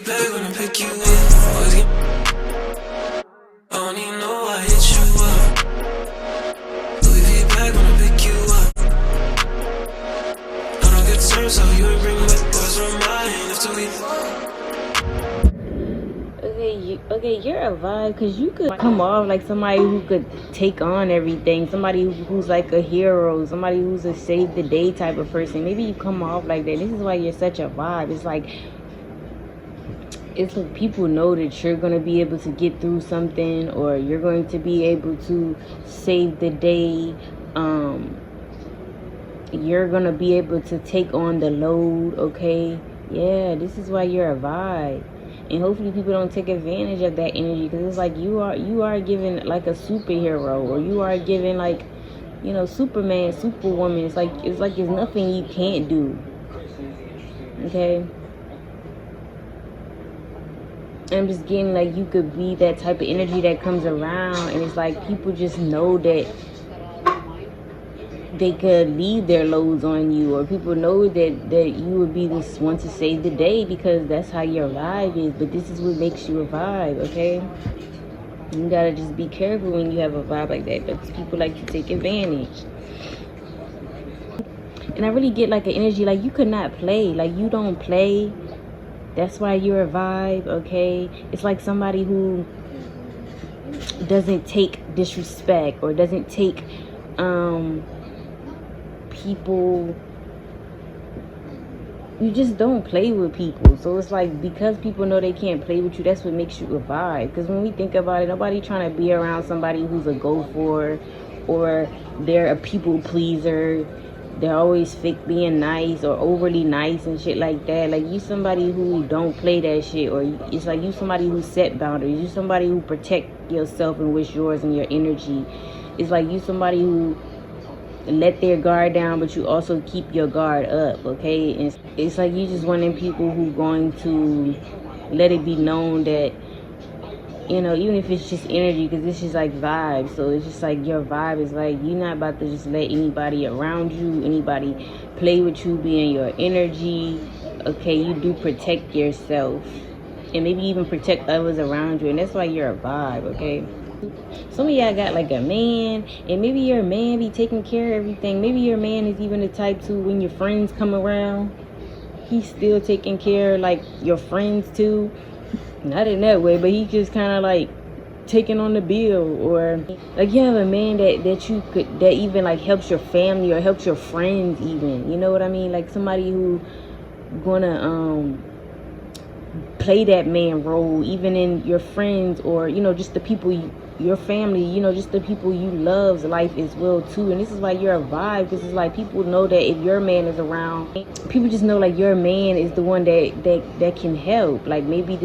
Back when I pick you up, always get. I don't even know I hit you up. Louis V back when I pick you up. I don't get turned, so you ain't bring back boys from mine after we. Okay, you're a vibe because you could come off like somebody who could take on everything, somebody who's like a hero, somebody who's a save the day type of person. Maybe you come off like that. This is why you're such a vibe. It's like people know that you're going to be able to get through something, or you're going to be able to save the day. You're going to be able to take on the load, okay? Yeah, this is why you're a vibe. And hopefully people don't take advantage of that energy, because it's like you are given like a superhero, or you are given like, you know, Superman, Superwoman. It's like there's nothing you can't do. Okay? I'm just getting like you could be that type of energy that comes around, and it's like people just know that they could leave their loads on you, or people know that you would be this one to save the day because that's how your vibe is. But this is what makes you a vibe, okay? You gotta just be careful when you have a vibe like that, because people like to take advantage. And I really get like an energy like you could not play, like you don't play. That's why you're a vibe, okay? It's like somebody who doesn't take disrespect, or doesn't take people. You just don't play with people. So it's like, because people know they can't play with you, that's what makes you a vibe. Because when we think about it, nobody trying to be around somebody who's a go-for, or they're a people pleaser. They're always fake being nice or overly nice and shit like that. Like, you somebody who don't play that shit, or it's like you somebody who set boundaries. You somebody who protect yourself and what's yours and your energy. It's like you somebody who let their guard down, but you also keep your guard up, okay? And it's like you just one of them people who going to let it be known that, you know, even if it's just energy, because it's just like vibes. So it's just like your vibe is like you're not about to just let anybody around you, anybody play with you, be in your energy, okay? You do protect yourself, and maybe even protect others around you, and that's why you're a vibe, okay? Some of y'all got like a man, and maybe your man be taking care of everything. Maybe your man is even the type to, when your friends come around, he's still taking care of like your friends too. Not in that way, but he just kind of like taking on the bill. Or like you have a man that even like helps your family or helps your friends even. You know what I mean? Like somebody who gonna play that man role even in your friends, or you know, just the people your family, you know, just the people you love's life as well too. And this is why you're a vibe, because it's like people know that if your man is around, people just know like your man is the one that can help. Like maybe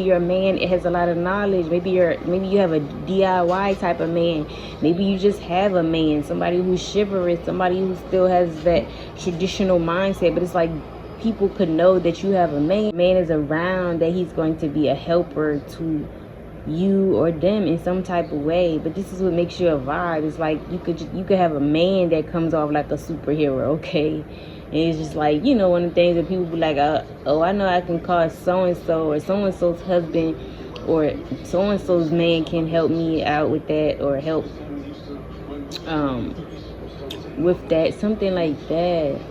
your man has a lot of knowledge. Maybe you have a DIY type of man. Maybe you just have a man, somebody who's chivalrous, somebody who still has that traditional mindset. But it's like people could know that you have a man is around, that he's going to be a helper to you or them in some type of way. But this is what makes you a vibe. It's like you could have a man that comes off like a superhero, okay? And it's just like, you know, one of the things that people be like, oh, I know I can call so-and-so, or so-and-so's husband, or so-and-so's man can help me out with that, or help with that, something like that.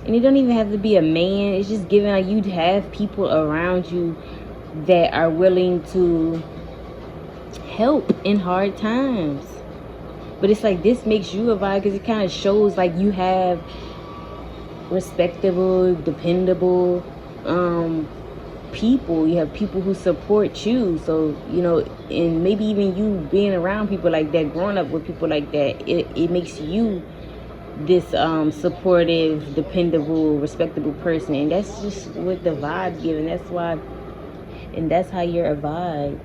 And it don't even have to be a man. It's just giving like you'd have people around you that are willing to help in hard times. But it's like this makes you a vibe, because it kind of shows like you have respectable, dependable people. You have people who support you. So, you know, and maybe even you being around people like that, growing up with people like that, it makes you this supportive, dependable, respectable person. And that's just what the vibe given. That's why, and that's how you're a vibe.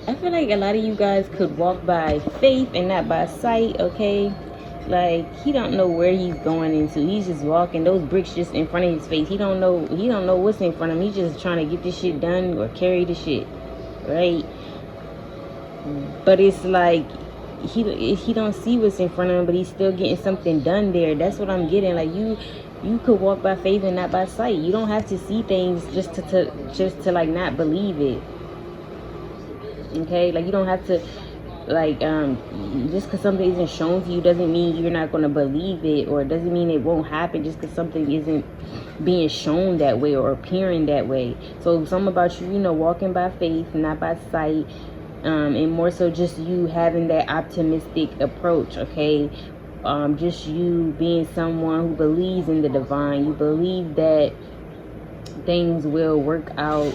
I feel like a lot of you guys could walk by faith and not by sight, okay? Like, he don't know where he's going into. He's just walking, those bricks just in front of his face. He don't know what's in front of him. He's just trying to get this shit done or carry the shit, right? But it's like he don't see what's in front of him, but he's still getting something done there. That's what I'm getting. Like, you could walk by faith and not by sight. You don't have to see things just to like not believe it. Okay, like, you don't have to, like, just because something isn't shown to you doesn't mean you're not going to believe it, or it doesn't mean it won't happen just because something isn't being shown that way or appearing that way. So something about you, walking by faith, not by sight, and more so just you having that optimistic approach, okay? Just you being someone who believes in the divine. You believe that things will work out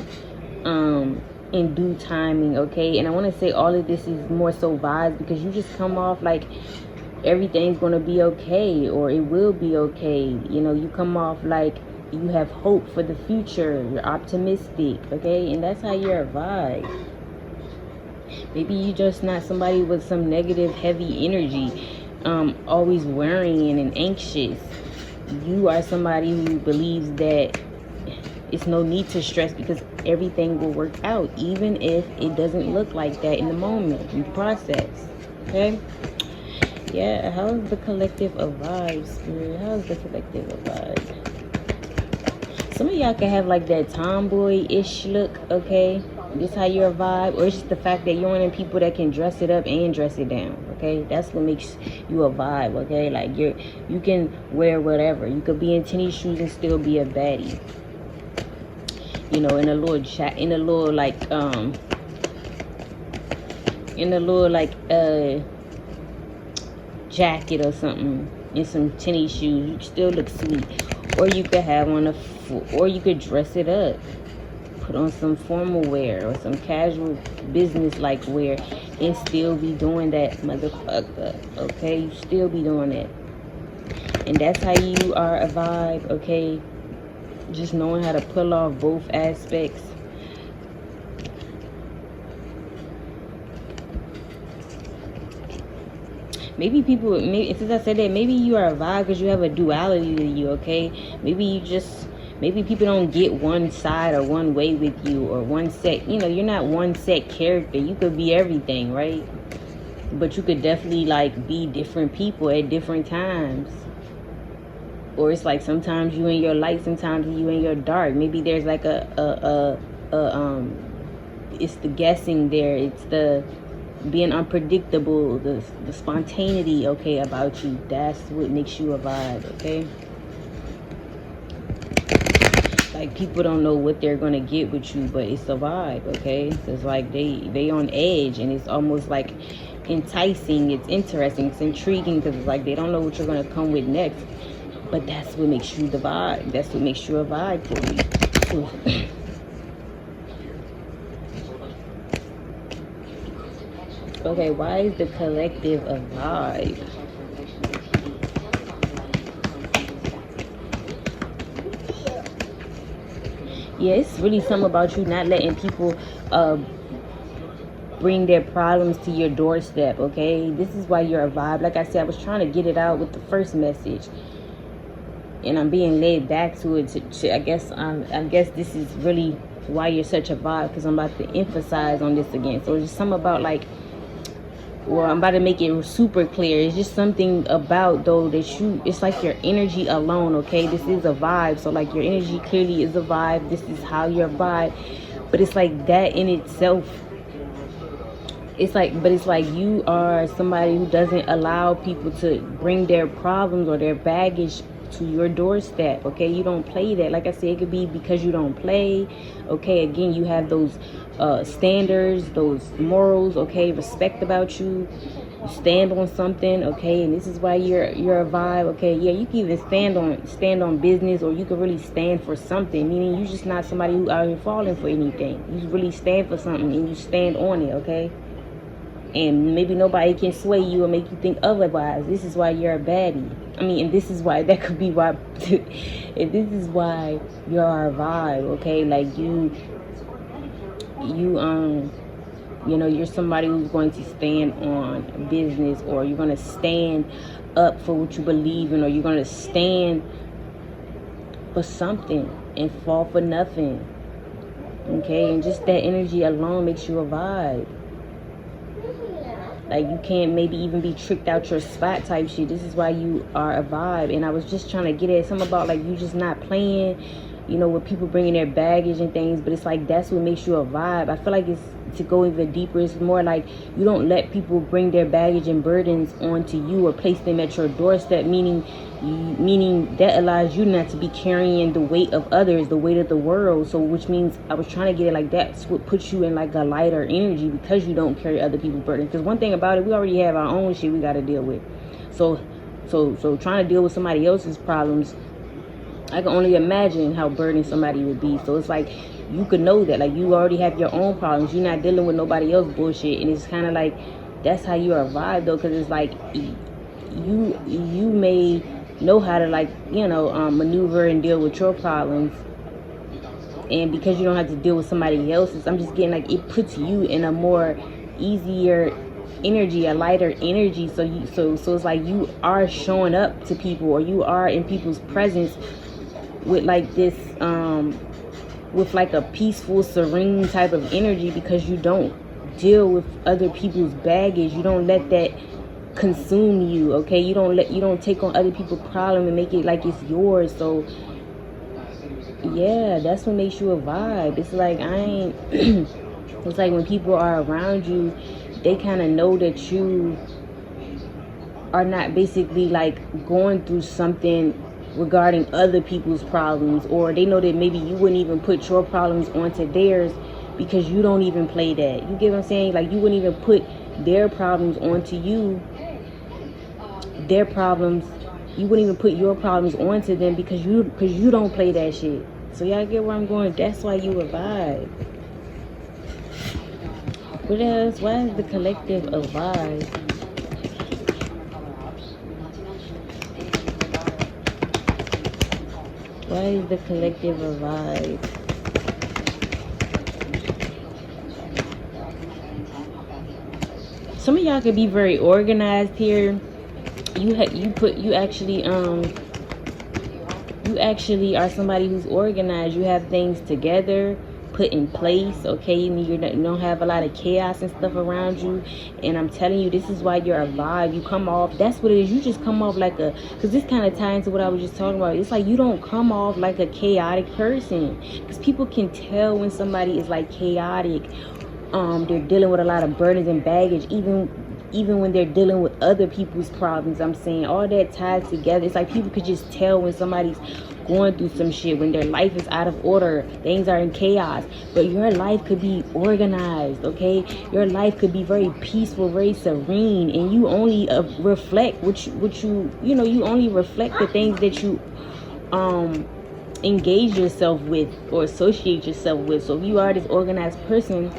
in due timing, okay? And I want to say all of this is more so vibes, because you just come off like everything's going to be okay, or it will be okay. You come off like you have hope for the future. You're optimistic, okay? And that's how you're a vibe. Maybe you're just not somebody with some negative, heavy energy, always worrying and anxious. You are somebody who believes that it's no need to stress, because everything will work out, even if it doesn't look like that in the moment, in the process, okay? Yeah, how's the collective of vibes, Spirit? How's the collective of vibes? Some of y'all can have like that tomboy-ish look, okay? This how you're a vibe, or it's just the fact that you're one of the people that can dress it up and dress it down, okay? That's what makes you a vibe, okay? Like, you can wear whatever. You could be in tennis shoes and still be a baddie. In a little jacket or something, in some tennis shoes, you still look sweet. Or you could have or you could dress it up, put on some formal wear or some casual business-like wear, and still be doing that, motherfucker, okay? You still be doing that. And that's how you are a vibe, okay? Just knowing how to pull off both aspects. Since I said that, maybe you are a vibe because you have a duality to you, okay? Maybe people don't get one side or one way with you, or one set. You're not one set character. You could be everything, right? But you could definitely like be different people at different times. Or it's like sometimes you in your light, sometimes you in your dark. Maybe there's like it's the guessing there. It's the being unpredictable, the spontaneity, okay, about you. That's what makes you a vibe, okay? Like, people don't know what they're gonna get with you, but it's a vibe, okay? So it's like they on edge, and it's almost like enticing. It's interesting. It's intriguing, because it's like they don't know what you're gonna come with next. But that's what makes you the vibe. That's what makes you a vibe for me. Okay, why is the collective a vibe? Yeah, it's really something about you not letting people bring their problems to your doorstep, okay? This is why you're a vibe. Like I said, I was trying to get it out with the first message, and I'm being led back to it. I guess this is really why you're such a vibe, because I'm about to emphasize on this again. So it's just something about, like, well, I'm about to make it super clear. It's just something about, though, that it's like your energy alone, okay? This is a vibe. So, like, your energy clearly is a vibe. This is how you're a vibe. But it's like that in itself. It's like you are somebody who doesn't allow people to bring their problems or their baggage to your doorstep, okay? You don't play that. Like I said, it could be because you don't play, okay? Again, you have those standards, those morals, okay? Respect about you. You stand on something, okay? And this is why you're a vibe, okay? Yeah, you can even stand on business, or you can really stand for something, meaning you're just not somebody who out here falling for anything. You really stand for something, and you stand on it, okay? And maybe nobody can sway you or make you think otherwise. This is why you're a baddie. I mean, and this is why, that could be why, and this is why you're a vibe, okay? Like, you You know, you're somebody who's going to stand on business, or you're going to stand up for what you believe in, or you're going to stand for something and fall for nothing. Okay, and just that energy alone makes you a vibe. Like, you can't maybe even be tricked out your spot type shit. This is why you are a vibe. And I was just trying to get at something about, like, you just not playing, you know, with people bringing their baggage and things. But it's like, that's what makes you a vibe. I feel like it's, to go even deeper, it's more like you don't let people bring their baggage and burdens onto you or place them at your doorstep, meaning that allows you not to be carrying the weight of others, the weight of the world. So which means, I was trying to get it like, that's what puts you in like a lighter energy, because you don't carry other people's burdens. Because one thing about it, we already have our own shit we got to deal with. So trying to deal with somebody else's problems, I can only imagine how burdened somebody would be. So it's like, you could know that, like, you already have your own problems. You're not dealing with nobody else bullshit. And it's kind of like, that's how you are vibe, though. Because it's like, you may know how to, like, you know, maneuver and deal with your problems. And because you don't have to deal with somebody else's, I'm just getting, like, it puts you in a more easier energy, a lighter energy. So it's like, you are showing up to people, or you are in people's presence with like this with like a peaceful, serene type of energy, because you don't deal with other people's baggage. You don't let that consume you. Okay, you don't take on other people's problem and make it like it's yours. So yeah, that's what makes you a vibe. It's like, it's like when people are around you, they kind of know that you are not basically like going through something regarding other people's problems, or they know that maybe you wouldn't even put your problems onto theirs, because you don't even play that. You get what I'm saying? Like, you wouldn't even put their problems onto you. Their problems, you wouldn't even put your problems onto them, because you don't play that shit. So y'all get where I'm going? That's why you a vibe. What else? Why is the collective a vibe? Why is the collective a vibe? Some of y'all could be very organized here. You actually are somebody who's organized. You have things together, put in place, okay? You don't have a lot of chaos and stuff around you. And I'm telling you, this is why you're a vibe. You come off, that's what it is. You just come off like a, because this kind of ties into what I was just talking about. It's like, you don't come off like a chaotic person, because people can tell when somebody is like chaotic. They're dealing with a lot of burdens and baggage, even when they're dealing with other people's problems. I'm saying all that ties together. It's like, people could just tell when somebody's going through some shit, when their life is out of order, things are in chaos. But your life could be organized, okay? Your life could be very peaceful, very serene, and you only reflect you only reflect the things that you engage yourself with or associate yourself with. So if you are this organized person,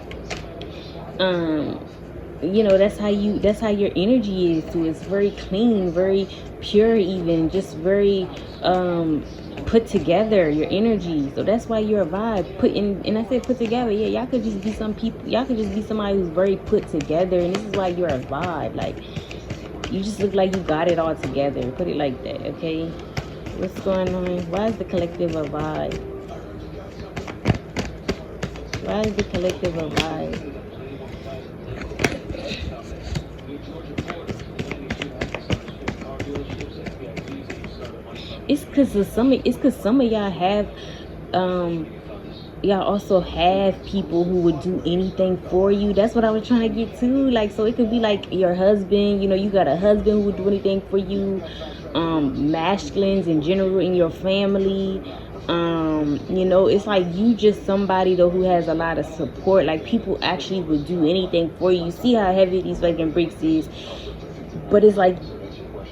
that's how your energy is too. It's very clean, very pure, even just very put together, your energy. So that's why you're a vibe. And I said put together. Yeah, y'all could just be somebody who's very put together, and this is why you're a vibe. Like, you just look like you got it all together. Put it like that, okay? What's going on? Why is the collective a vibe? Why is the collective a vibe? It's because some of y'all have y'all also have people who would do anything for you. That's what I was trying to get to. Like, so it could be like your husband. You got a husband who would do anything for you. Masculines in general in your family. It's like you just somebody though who has a lot of support. Like, people actually would do anything for you. You see how heavy these fucking bricks is, but it's like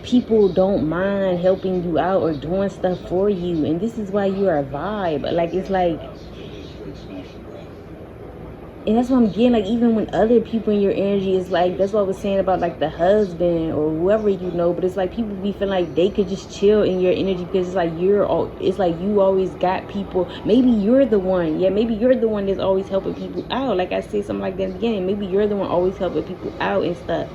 people don't mind helping you out or doing stuff for you, and this is why you're a vibe. Like, it's like And that's what I'm getting, like, even when other people in your energy is like, that's what I was saying about like the husband or whoever, you know, but it's like people be feeling like they could just chill in your energy because it's like it's like you always got people. Maybe you're the one, maybe you're the one that's always helping people out. Like I said, something like that in the beginning, maybe you're the one always helping people out and stuff.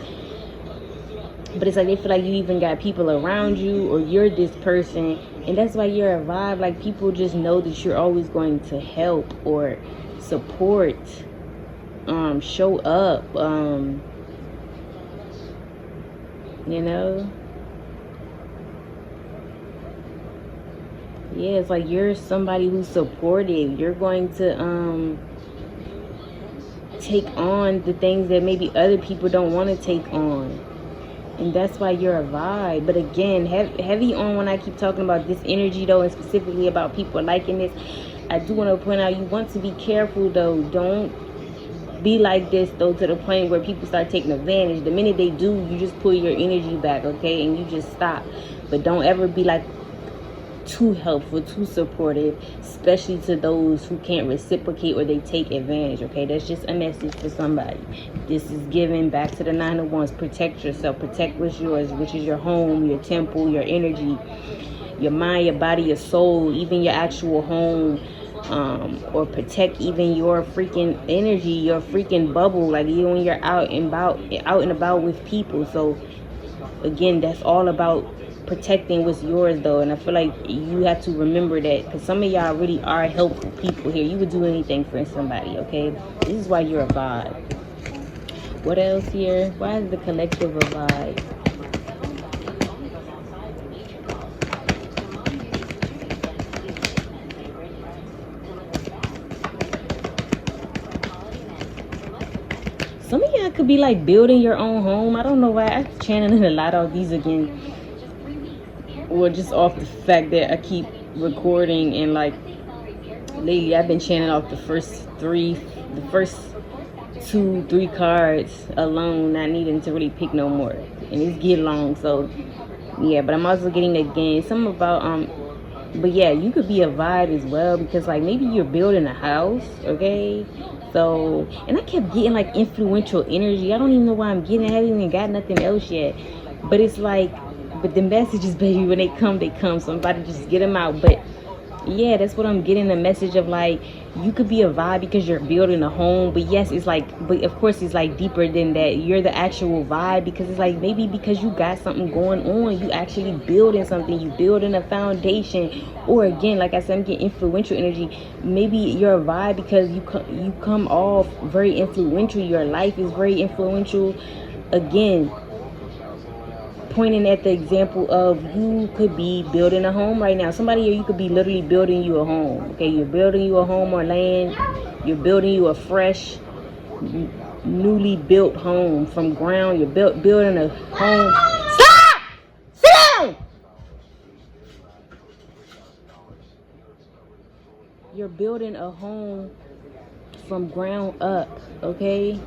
But it's like they feel like you even got people around you, or you're this person, and that's why you're a vibe. Like people just know that you're always going to help or support, show up, you know. Yeah, it's like you're somebody who's supportive. You're going to take on the things that maybe other people don't want to take on. And that's why you're a vibe. But again, heavy on when I keep talking about this energy though, and specifically about people liking this, I do want to point out, you want to be careful though. Don't be like this though to the point where people start taking advantage. The minute they do, you just pull your energy back, okay, and you just stop. But don't ever be like too helpful, too supportive, especially to those who can't reciprocate or they take advantage, okay? That's just a message for somebody. This is giving back to the Nine of Wands. Protect yourself, protect what's yours, which is your home, your temple, your energy, your mind, your body, your soul, even your actual home, or protect even your freaking energy, your freaking bubble, like even when you're out and about with people. So again, that's all about protecting what's yours though, and I feel like you have to remember that, because some of y'all really are helpful people here. You would do anything for somebody, okay? This is why you're a vibe. What else here? Why is the collective a vibe? Some of y'all could be like building your own home. I don't know why I'm channeling a lot of these again, or just off the fact that I keep recording, and like lately I've been channeling off the first 2-3 cards alone, not needing to really pick no more, and it's getting long. So yeah, but I'm also getting again some about but yeah, you could be a vibe as well, because like maybe you're building a house, okay? So, and I kept getting like influential energy. I don't even know why I'm getting it. I haven't even got nothing else yet, but it's like, but the messages, baby, when they come. So I'm about to just get them out. But yeah, that's what I'm getting, the message of like, you could be a vibe because you're building a home. But yes, it's like, but of course it's like deeper than that. You're the actual vibe, because it's like maybe because you got something going on, you actually building something, you building a foundation. Or again, like I said, I'm getting influential energy. Maybe you're a vibe because you come off very influential. Your life is very influential. Again, pointing at the example of, you could be building a home right now. Somebody here, you could be literally building you a home, okay? You're building you a home or land. You're building you a fresh, newly built home from ground. You're building a home. Stop! Sit down! You're building a home from ground up, okay?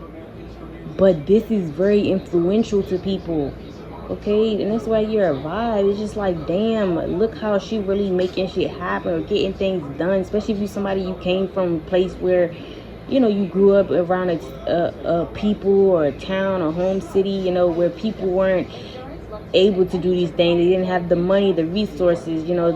But this is very influential to people, okay? And that's why you're a vibe. It's just like, damn, look how she really making shit happen or getting things done. Especially if you're somebody, you came from a place where, you know, you grew up around a people or a town or home city, you know, where people weren't able to do these things. They didn't have the money, the resources, you know,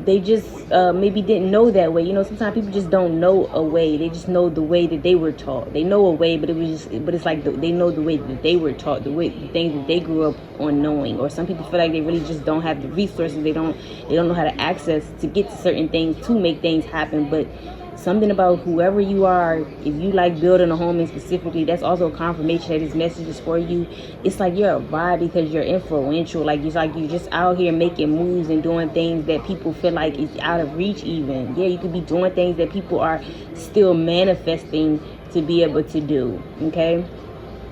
they just maybe didn't know that way. You know, sometimes people just don't know a way. They just know the way that they were taught. They know a way, but it's like they know the way that they were taught, the things that they grew up on knowing. Or some people feel like they really just don't have the resources. They don't know how to access to get to certain things to make things happen. But something about whoever you are, if you like building a home, and specifically, that's also a confirmation that this message is for you. It's like you're a vibe because you're influential. Like it's like you're just out here making moves and doing things that people feel like is out of reach even. Yeah, you could be doing things that people are still manifesting to be able to do, okay?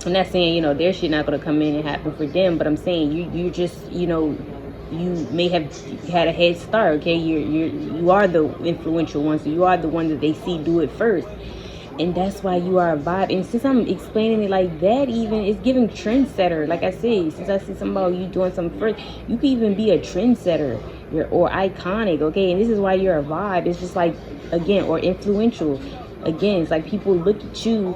I'm not saying, you know, their shit not going to come in and happen for them, but I'm saying you just, you know, you may have had a head start, okay? You are the influential one, so you are the one that they see do it first, and that's why you are a vibe. And since I'm explaining it like that, even it's giving trendsetter. Like I said, since I see something about you doing something first, you could even be a trendsetter. or iconic, okay? And this is why you're a vibe. It's just like, again, or influential. Again, it's like people look at you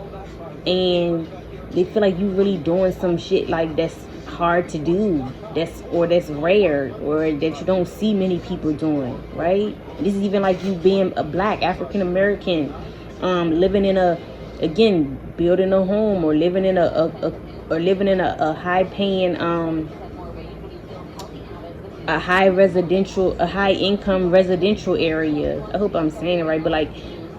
and they feel like you really doing some shit like that's hard to do, that's rare, or that you don't see many people doing, right? This is even like you being a black African American, living in a, again, building a home, or living in a high paying, a high income residential area. I hope I'm saying it right, but like,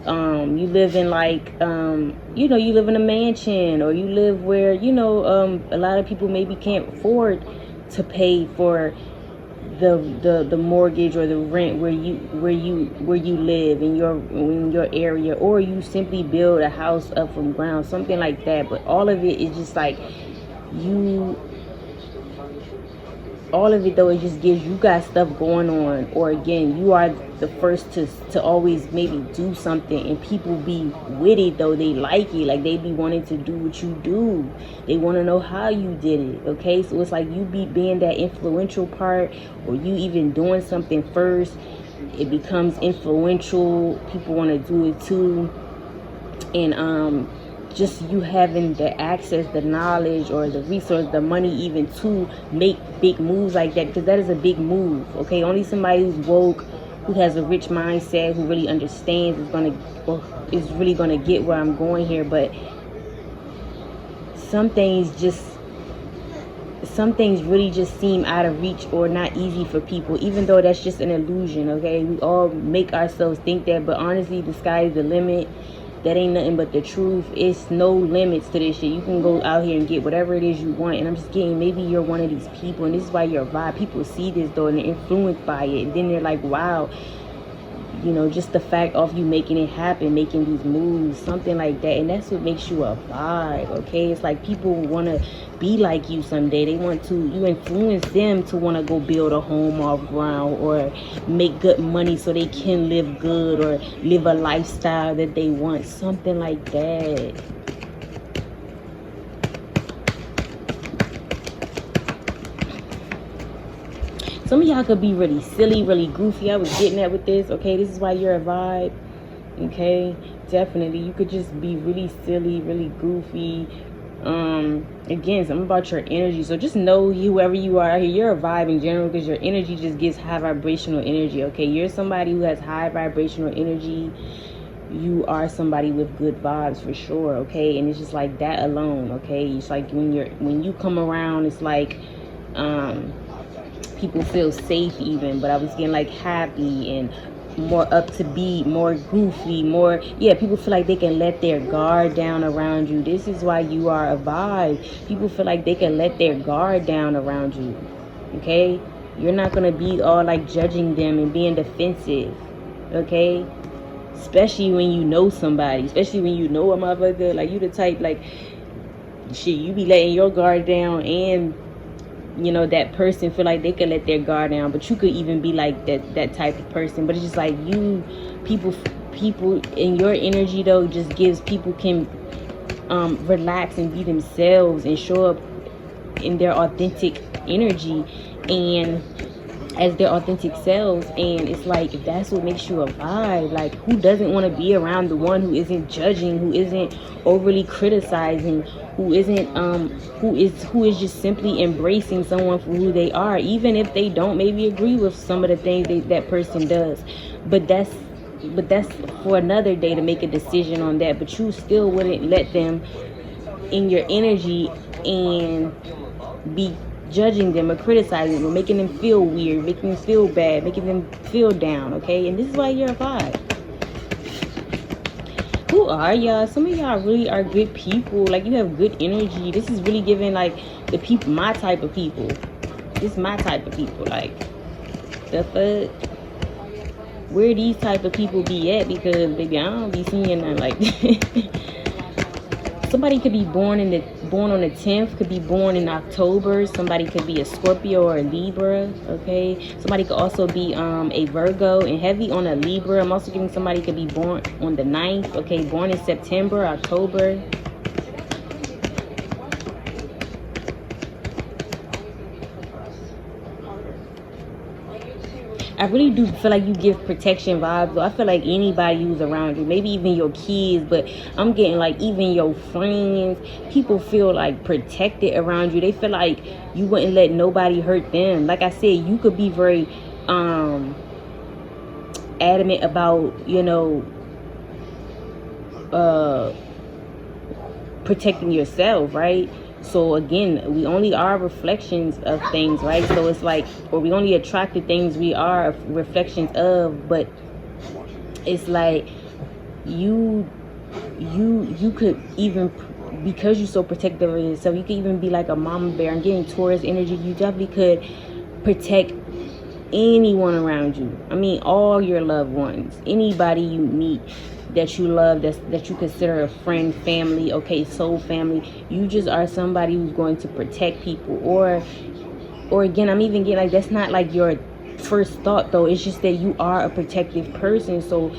you live in like, you know, you live in a mansion, or you live where, you know, a lot of people maybe can't afford to pay for the mortgage or the rent where you live in your area, or you simply build a house up from ground, something like that. But all of it is just like, you all of it though, it just gives you got stuff going on, or again, you are the first to always maybe do something, and people be with it though, they like it, like they be wanting to do what you do, they want to know how you did it, okay? So it's like you be being that influential part, or you even doing something first, it becomes influential, people want to do it too. And just you having the access, the knowledge, or the resource, the money even to make big moves like that, because that is a big move, okay? Only somebody who's woke, who has a rich mindset, who really understands is really gonna get where I'm going here. But some things really just seem out of reach or not easy for people, even though that's just an illusion, okay? We all make ourselves think that, but honestly, the sky is the limit. That ain't nothing but the truth. It's no limits to this shit. You can go out here and get whatever it is you want. And I'm just getting, maybe you're one of these people, and this is why you're a vibe. People see this though, and they're influenced by it, and then they're like, wow, you know, just the fact of you making it happen, making these moves, something like that. And that's what makes you a vibe, okay? It's like people want to be like you someday. They want to, you influence them to want to go build a home off ground, or make good money so they can live good, or live a lifestyle that they want, something like that. Some of y'all could be really silly, really goofy. I was getting at with this, okay? This is why you're a vibe, okay? Definitely. You could just be really silly, really goofy. Again, something about your energy. So just know, whoever you are, you're a vibe in general, because your energy just gives high vibrational energy, okay? You're somebody who has high vibrational energy. You are somebody with good vibes for sure, okay? And it's just like that alone, okay? It's like when you come around, it's like, people feel safe even, but I was getting like happy and more up to beat, more goofy, more, yeah, people feel like they can let their guard down around you. This is why you are a vibe. People feel like they can let their guard down around you, okay? You're not gonna be all like judging them and being defensive, okay? Especially when you know somebody, especially when you know a motherfucker, like you the type, like, shit, you be letting your guard down, and you know, that person feel like they could let their guard down, but you could even be like that type of person. But it's just like people in your energy though, just gives people can relax and be themselves and show up in their authentic energy and as their authentic selves. And it's like, if that's what makes you a vibe, like who doesn't want to be around the one who isn't judging, who isn't overly criticizing, who isn't who is just simply embracing someone for who they are, even if they don't maybe agree with some of the things that person does. But that's for another day to make a decision on that. But you still wouldn't let them in your energy and be judging them or criticizing them or making them feel weird, making them feel bad, making them feel down, okay? And this is why you're a vibe. Who are y'all? Some of y'all really are good people. Like, you have good energy. This is really giving like the people, my type of people. This is my type of people. Like, the fuck? Where these type of people be at? Because baby, I don't be seeing nothing like that. Somebody could be born on the 10th, could be born in October. Somebody could be a Scorpio or a Libra, okay? Somebody could also be a Virgo and heavy on a Libra. I'm also getting somebody could be born on the 9th, okay? Born in September, October. I really do feel like you give protection vibes. Though I feel like anybody who's around you, maybe even your kids, but I'm getting like even your friends, people feel like protected around you. They feel like you wouldn't let nobody hurt them. Like I said, you could be very adamant about, protecting yourself, right? So again, we only are reflections of things, right? So it's like, or we only attract the things we are reflections of. But it's like you could even, because you're so protective of yourself, you could even be like a mama bear. And getting Taurus energy, you definitely could protect anyone around you. I mean, all your loved ones, anybody you meet that you love, that you consider a friend, family, okay, soul family. You just are somebody who's going to protect people. Or again, I'm even getting like, that's not like your first thought though. It's just that you are a protective person, so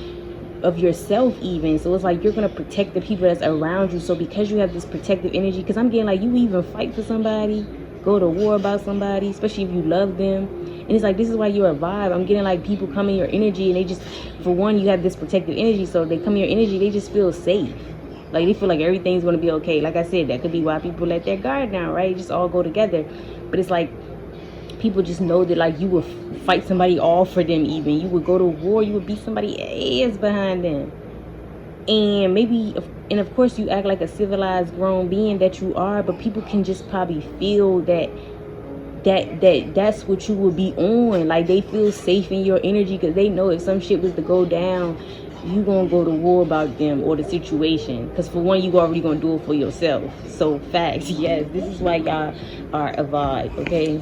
of yourself even. So it's like you're gonna protect the people that's around you. So because you have this protective energy, because I'm getting like you even fight for somebody, go to war about somebody, especially if you love them. And it's like, this is why you're a vibe. I'm getting like people come in your energy and they just, for one, you have this protective energy, so they come in your energy, they just feel safe. Like they feel like everything's gonna be okay. Like I said, that could be why people let their guard down, right? Just all go together. But it's like people just know that like you would fight somebody all for them. Even you would go to war, you would beat somebody ass behind them. And maybe, and of course you act like a civilized grown being that you are, but people can just probably feel that's what you will be on. Like they feel safe in your energy because they know if some shit was to go down, you gonna go to war about them or the situation. Because for one, you already gonna do it for yourself. So facts, yes, this is why y'all are a vibe, okay?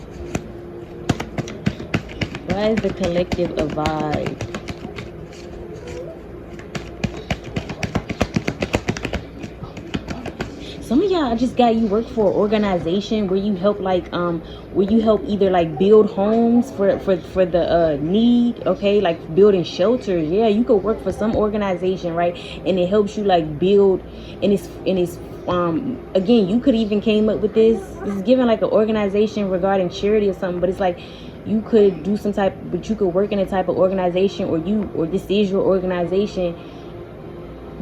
Why is the collective a vibe? Some of y'all just got, you work for an organization where you help like where you help either like build homes for the need, okay, like building shelters. Yeah, you could work for some organization, right? And it helps you like build, and it's again, you could even came up with this is given like an organization regarding charity or something, but it's like you could do some type, but you could work in a type of organization, or this is your organization.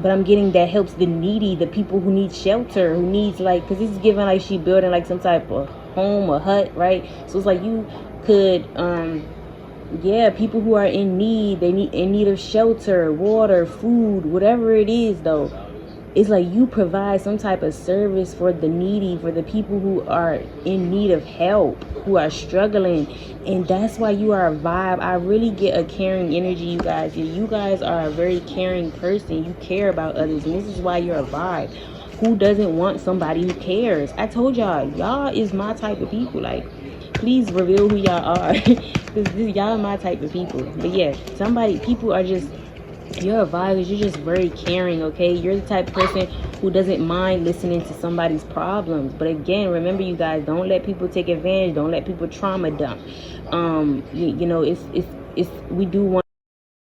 But I'm getting that helps the needy, the people who need shelter, who needs like, because this is given like she building like some type of home or hut, right? So it's like you could, yeah, people who are in need, they need in need of shelter, water, food, whatever it is though. It's like you provide some type of service for the needy, for the people who are in need of help, who are struggling. And that's why you are a vibe. I really get a caring energy, you guys. You guys are a very caring person. You care about others, and this is why you're a vibe. Who doesn't want somebody who cares? I told y'all is my type of people. Like, please reveal who y'all are, because y'all are my type of people. But yeah, people are just, you're a vibe. You're just very caring, okay? You're the type of person who doesn't mind listening to somebody's problems. But again, remember, you guys, don't let people take advantage. Don't let people trauma dump. You know, it's we do want